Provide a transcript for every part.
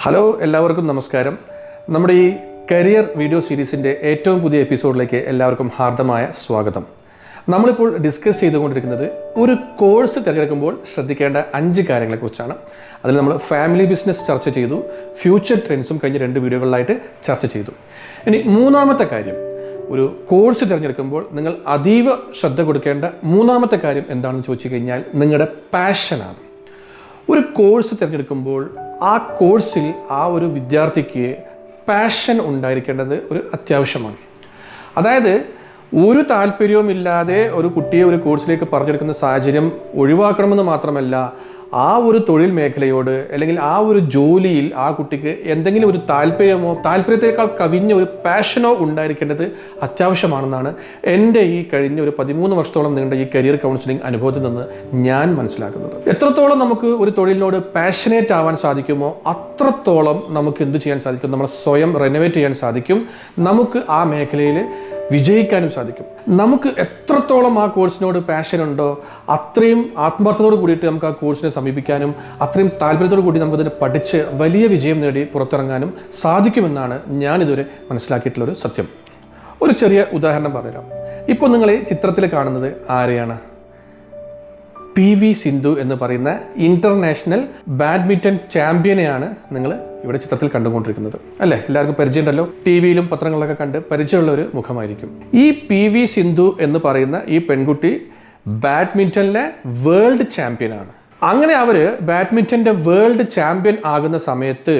Hello, എല്ലാവർക്കും നമസ്കാരം. നമ്മുടെ ഈ കരിയർ വീഡിയോ സീരീസിൻ്റെ ഏറ്റവും പുതിയ എപ്പിസോഡിലേക്ക് എല്ലാവർക്കും ഹാർദമായ സ്വാഗതം. നമ്മളിപ്പോൾ ഡിസ്കസ് ചെയ്തുകൊണ്ടിരിക്കുന്നത് ഒരു കോഴ്സ് തിരഞ്ഞെടുക്കുമ്പോൾ ശ്രദ്ധിക്കേണ്ട 5 കാര്യങ്ങളെക്കുറിച്ചാണ്. അതിൽ നമ്മൾ ഫാമിലി ബിസിനസ് ചർച്ച ചെയ്തു, ഫ്യൂച്ചർ ട്രെൻഡ്സും കഴിഞ്ഞ 2 വീഡിയോകളിലായിട്ട് ചർച്ച ചെയ്തു. ഇനി മൂന്നാമത്തെ കാര്യം, ഒരു കോഴ്സ് തിരഞ്ഞെടുക്കുമ്പോൾ നിങ്ങൾ അതീവ ശ്രദ്ധ കൊടുക്കേണ്ട മൂന്നാമത്തെ കാര്യം എന്താണെന്ന് ചോദിച്ചു കഴിഞ്ഞാൽ നിങ്ങളുടെ പാഷനാണ്. ഒരു കോഴ്സ് തിരഞ്ഞെടുക്കുമ്പോൾ ആ കോഴ്സിൽ ആ ഒരു വിദ്യാർത്ഥിക്ക് പാഷൻ ഉണ്ടായിരിക്കേണ്ടത് ഒരു അത്യാവശ്യമാണ്. അതായത് ഒരു താല്പര്യവുമില്ലാതെ ഒരു കുട്ടിയെ ഒരു കോഴ്സിലേക്ക് പറഞ്ഞെടുക്കുന്ന സാഹചര്യം ഒഴിവാക്കണമെന്ന് മാത്രമല്ല, ആ ഒരു തൊഴിൽ മേഖലയോട് അല്ലെങ്കിൽ ആ ഒരു ജോലിയിൽ ആ കുട്ടിക്ക് എന്തെങ്കിലും ഒരു താല്പര്യത്തേക്കാൾ കവിഞ്ഞ ഒരു പാഷനോ ഉണ്ടായിരിക്കേണ്ടത് അത്യാവശ്യമാണെന്നാണ് എൻ്റെ ഈ കഴിഞ്ഞ ഒരു 13 വർഷത്തോളം നീണ്ട ഈ കരിയർ കൗൺസിലിംഗ് അനുഭവത്തിൽ നിന്ന് ഞാൻ മനസ്സിലാക്കുന്നത്. എത്രത്തോളം നമുക്ക് ഒരു തൊഴിലിനോട് പാഷനേറ്റ് ആവാൻ സാധിക്കുമോ അത്രത്തോളം നമുക്ക് എന്ത് ചെയ്യാൻ സാധിക്കും, നമ്മളെ സ്വയം റെനോവേറ്റ് ചെയ്യാൻ സാധിക്കും, നമുക്ക് ആ മേഖലയിൽ വിജയിക്കാനും സാധിക്കും. നമുക്ക് എത്രത്തോളം ആ കോഴ്സിനോട് പാഷൻ ഉണ്ടോ അത്രയും ആത്മാർത്ഥതയോട് കൂടിയിട്ട് നമുക്ക് ആ കോഴ്സിനെ സമീപിക്കാനും അത്രയും താല്പര്യത്തോടു കൂടി നമുക്കതിനെ പഠിച്ച് വലിയ വിജയം നേടി പുറത്തിറങ്ങാനും സാധിക്കുമെന്നാണ് ഞാനിതുവരെ മനസ്സിലാക്കിയിട്ടുള്ളൊരു സത്യം. ഒരു ചെറിയ ഉദാഹരണം പറഞ്ഞുതരാം. ഇപ്പോൾ നിങ്ങൾ ഈ ചിത്രത്തിൽ കാണുന്നത് ആരെയാണ്? PV സിന്ധു എന്ന് പറയുന്ന ഇൻ്റർനാഷണൽ ബാഡ്മിൻ്റൺ ചാമ്പ്യനെയാണ് നിങ്ങൾ ഇവിടെ ചിത്രത്തിൽ കണ്ടുകൊണ്ടിരിക്കുന്നത്, അല്ലേ? എല്ലാവർക്കും പരിചയമുണ്ടല്ലോ, TV യിലും പത്രങ്ങളിലൊക്കെ കണ്ട് പരിചയമുള്ള ഒരു മുഖമായിരിക്കും. ഈ PV സിന്ധു എന്ന് പറയുന്ന ഈ പെൺകുട്ടി ബാഡ്മിൻ്റണിലെ വേൾഡ് ചാമ്പ്യനാണ്. അങ്ങനെ അവർ ബാഡ്മിൻ്റൻ്റെ വേൾഡ് ചാമ്പ്യൻ ആകുന്ന സമയത്ത്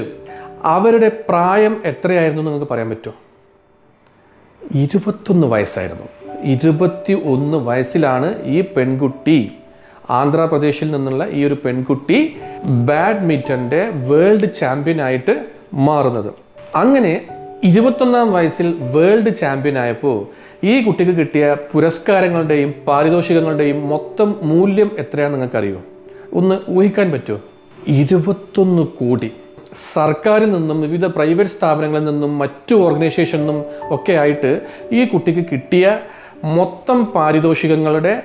അവരുടെ പ്രായം എത്രയായിരുന്നു നിങ്ങൾക്ക് പറയാൻ പറ്റുമോ? 21 വയസ്സായിരുന്നു. 21 വയസ്സിലാണ് ഈ പെൺകുട്ടി, ആന്ധ്രാപ്രദേശിൽ നിന്നുള്ള ഈ ഒരു പെൺകുട്ടി ബാഡ്മിൻ്റൻ്റെ വേൾഡ് ചാമ്പ്യനായിട്ട് മാറുന്നത്. അങ്ങനെ 21-ാം വയസ്സിൽ വേൾഡ് ചാമ്പ്യൻ ആയപ്പോൾ ഈ കുട്ടിക്ക് കിട്ടിയ പുരസ്കാരങ്ങളുടെയും പാരിതോഷികങ്ങളുടെയും മൊത്തം മൂല്യം എത്രയാണെന്ന് നിങ്ങൾക്കറിയോ? ഒന്ന് ഊഹിക്കാൻ പറ്റുമോ? 21 കോടി. സർക്കാരിൽ നിന്നും വിവിധ പ്രൈവറ്റ് സ്ഥാപനങ്ങളിൽ നിന്നും മറ്റു ഓർഗനൈസേഷനിൽ നിന്നും ഒക്കെ ആയിട്ട് ഈ കുട്ടിക്ക് കിട്ടിയ മൊത്തം പാരിതോഷികങ്ങളുടെ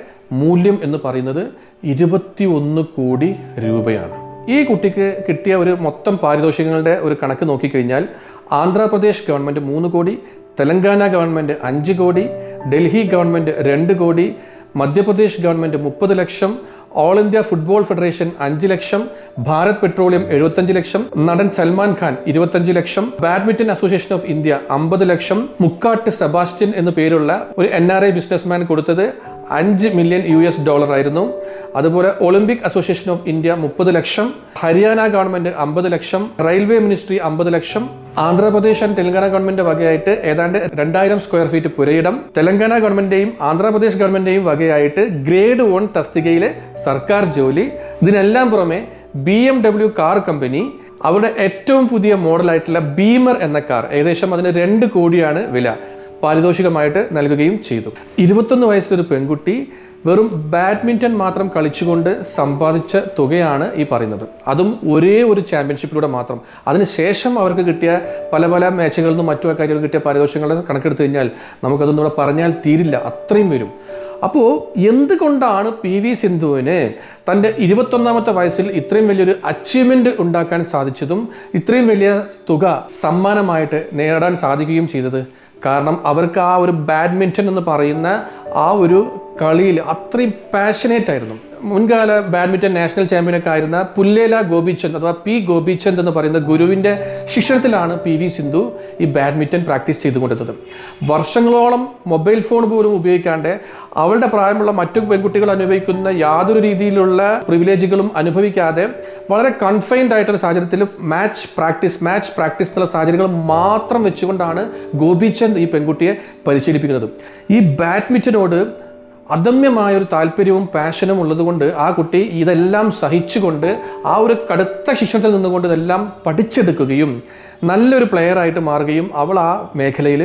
മൂല്യം എന്ന് പറയുന്നത് 21 കോടി രൂപയാണ്. ഈ കുട്ടിക്ക് കിട്ടിയ ഒരു മൊത്തം പാരിതോഷികങ്ങളുടെ ഒരു കണക്ക് നോക്കിക്കഴിഞ്ഞാൽ ആന്ധ്രാപ്രദേശ് ഗവൺമെൻറ് 3 കോടി, തെലങ്കാന ഗവൺമെൻറ് 5 കോടി, ഡൽഹി ഗവൺമെൻറ് 2 കോടി, മധ്യപ്രദേശ് ഗവൺമെൻറ് 30 ലക്ഷം, ഓൾ ഇന്ത്യ ഫുട്ബോൾ ഫെഡറേഷൻ 5 ലക്ഷം, ഭാരത് പെട്രോളിയം 75 ലക്ഷം, നടൻ സൽമാൻ ഖാൻ 25 ലക്ഷം, ബാഡ്മിൻ്റൺ അസോസിയേഷൻ ഓഫ് ഇന്ത്യ 50 ലക്ഷം, മുക്കാട്ട് സെബാസ്റ്റ്യൻ എന്നു പേരുള്ള ഒരു NRI ബിസിനസ്മാൻ കൊടുത്തത് $5 മില്യൺ ആയിരുന്നു. അതുപോലെ ഒളിമ്പിക് അസോസിയേഷൻ ഓഫ് ഇന്ത്യ 30 ലക്ഷം, ഹരിയാന ഗവൺമെൻറ് 50 ലക്ഷം, റെയിൽവേ മിനിസ്ട്രി 50 ലക്ഷം, ആന്ധ്രാപ്രദേശ് ആൻഡ് തെലങ്കാന ഗവൺമെൻറ് വകയായിട്ട് ഏതാണ്ട് 2000 സ്ക്വയർ ഫീറ്റ് പുരയിടം, തെലങ്കാന ഗവൺമെൻറ്റെയും ആന്ധ്രാപ്രദേശ് ഗവൺമെൻറ്റെയും വകയായിട്ട് ഗ്രേഡ് 1 തസ്തികയിലെ സർക്കാർ ജോലി. ഇതിനെല്ലാം പുറമെ BMW കാർ കമ്പനി അവരുടെ ഏറ്റവും പുതിയ മോഡലായിട്ടുള്ള ബീമർ എന്ന കാർ, ഏകദേശം അതിന് 2 കോടിയാണ് വില, പാരിതോഷികമായിട്ട് നൽകുകയും ചെയ്തു. 21 വയസ്സിലൊരു പെൺകുട്ടി വെറും ബാഡ്മിൻ്റൺ മാത്രം കളിച്ചുകൊണ്ട് സമ്പാദിച്ച തുകയാണ് ഈ പറയുന്നത്. അതും ഒരേ ഒരു ചാമ്പ്യൻഷിപ്പിലൂടെ മാത്രം. അതിനുശേഷം അവർക്ക് കിട്ടിയ പല മാച്ചുകളിൽ നിന്നും മറ്റു കാര്യങ്ങൾ കിട്ടിയ പാരിതോഷികങ്ങളുടെ കണക്കെടുത്തു കഴിഞ്ഞാൽ നമുക്കതൊന്നും ഇവിടെ പറഞ്ഞാൽ തീരില്ല, അത്രയും വരും. അപ്പോൾ എന്തുകൊണ്ടാണ് PV സിന്ധുവിന് തൻ്റെ 21-ാമത്തെ വയസ്സിൽ ഇത്രയും വലിയൊരു അച്ചീവ്മെൻറ്റ് ഉണ്ടാക്കാൻ സാധിച്ചതും ഇത്രയും വലിയ തുക സമ്മാനമായിട്ട് നേടാൻ സാധിക്കുകയും ചെയ്തത്? കാരണം അവർക്ക് ആ ഒരു ബാഡ്മിൻ്റൺ എന്ന് പറയുന്ന ആ ഒരു കളിയിൽ അത്രയും പാഷനേറ്റ് ആയിരുന്നു. മുൻകാല ബാഡ്മിൻ്റൺ നാഷണൽ ചാമ്പ്യനൊക്കെ ആയിരുന്ന പുല്ലേല ഗോപിചന്ദ് അഥവാ P ഗോപിചന്ദ് എന്ന് പറയുന്ന ഗുരുവിൻ്റെ ശിക്ഷണത്തിലാണ് PV സിന്ധു ഈ ബാഡ്മിൻ്റൺ പ്രാക്ടീസ് ചെയ്തുകൊണ്ടിരുന്നത്. വർഷങ്ങളോളം മൊബൈൽ ഫോൺ പോലും ഉപയോഗിക്കാണ്ട് അവളുടെ പ്രായമുള്ള മറ്റു പെൺകുട്ടികൾ അനുഭവിക്കുന്ന യാതൊരു രീതിയിലുള്ള പ്രിവിലേജുകളും അനുഭവിക്കാതെ വളരെ കൺഫൈൻഡ് ആയിട്ടുള്ള സാഹചര്യത്തിൽ മാച്ച് പ്രാക്ടീസ് എന്നുള്ള സാഹചര്യങ്ങൾ മാത്രം വെച്ചുകൊണ്ടാണ് ഗോപിചന്ദ് ഈ പെൺകുട്ടിയെ പരിശീലിപ്പിക്കുന്നത്. ഈ ബാഡ്മിൻ്റനോട് അദമ്യമായൊരു താല്പര്യവും പാഷനും ഉള്ളതുകൊണ്ട് ആ കുട്ടി ഇതെല്ലാം സഹിച്ചുകൊണ്ട് ആ ഒരു കടുത്ത ശിക്ഷണത്തിൽ നിന്നുകൊണ്ട് ഇതെല്ലാം പഠിച്ചെടുക്കുകയും നല്ലൊരു പ്ലെയറായിട്ട് മാറുകയും അവൾ ആ മേഖലയിൽ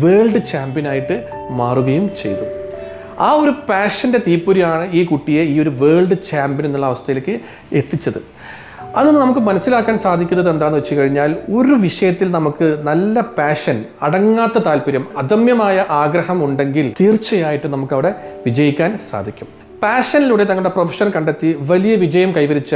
വേൾഡ് ചാമ്പ്യനായിട്ട് മാറുകയും ചെയ്തു. ആ ഒരു പാഷൻ്റെ തീപ്പൊരിയാണ് ഈ കുട്ടിയെ ഈ ഒരു വേൾഡ് ചാമ്പ്യൻ എന്നുള്ള അവസ്ഥയിലേക്ക് എത്തിച്ചത്. അതൊന്ന് നമുക്ക് മനസ്സിലാക്കാൻ സാധിക്കുന്നത് എന്താണെന്ന് വെച്ച് കഴിഞ്ഞാൽ, ഒരു വിഷയത്തിൽ നമുക്ക് നല്ല പാഷൻ, അടങ്ങാത്ത താല്പര്യം, അദമ്യമായ ആഗ്രഹം ഉണ്ടെങ്കിൽ തീർച്ചയായിട്ടും നമുക്കവിടെ വിജയിക്കാൻ സാധിക്കും. പാഷനിലൂടെ തങ്ങളുടെ പ്രൊഫഷൻ കണ്ടെത്തി വലിയ വിജയം കൈവരിച്ച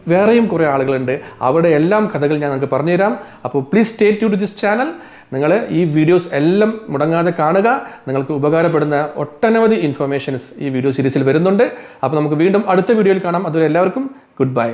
വേറെയും കുറേ ആളുകളുണ്ട്. അവിടെ എല്ലാം കഥകൾ ഞാൻ നിങ്ങൾക്ക് പറഞ്ഞുതരാം. അപ്പോൾ please stay tune to this channel. നിങ്ങൾ ഈ വീഡിയോസ് എല്ലാം മുടങ്ങാതെ കാണുക. നിങ്ങൾക്ക് ഉപകാരപ്പെടുന്ന ഒട്ടനവധി ഇൻഫർമേഷൻസ് ഈ വീഡിയോ സീരീസിൽ വരുന്നുണ്ട്. അപ്പോൾ നമുക്ക് വീണ്ടും അടുത്ത വീഡിയോയിൽ കാണാം. അതുവരെ എല്ലാവർക്കും ഗുഡ് ബൈ.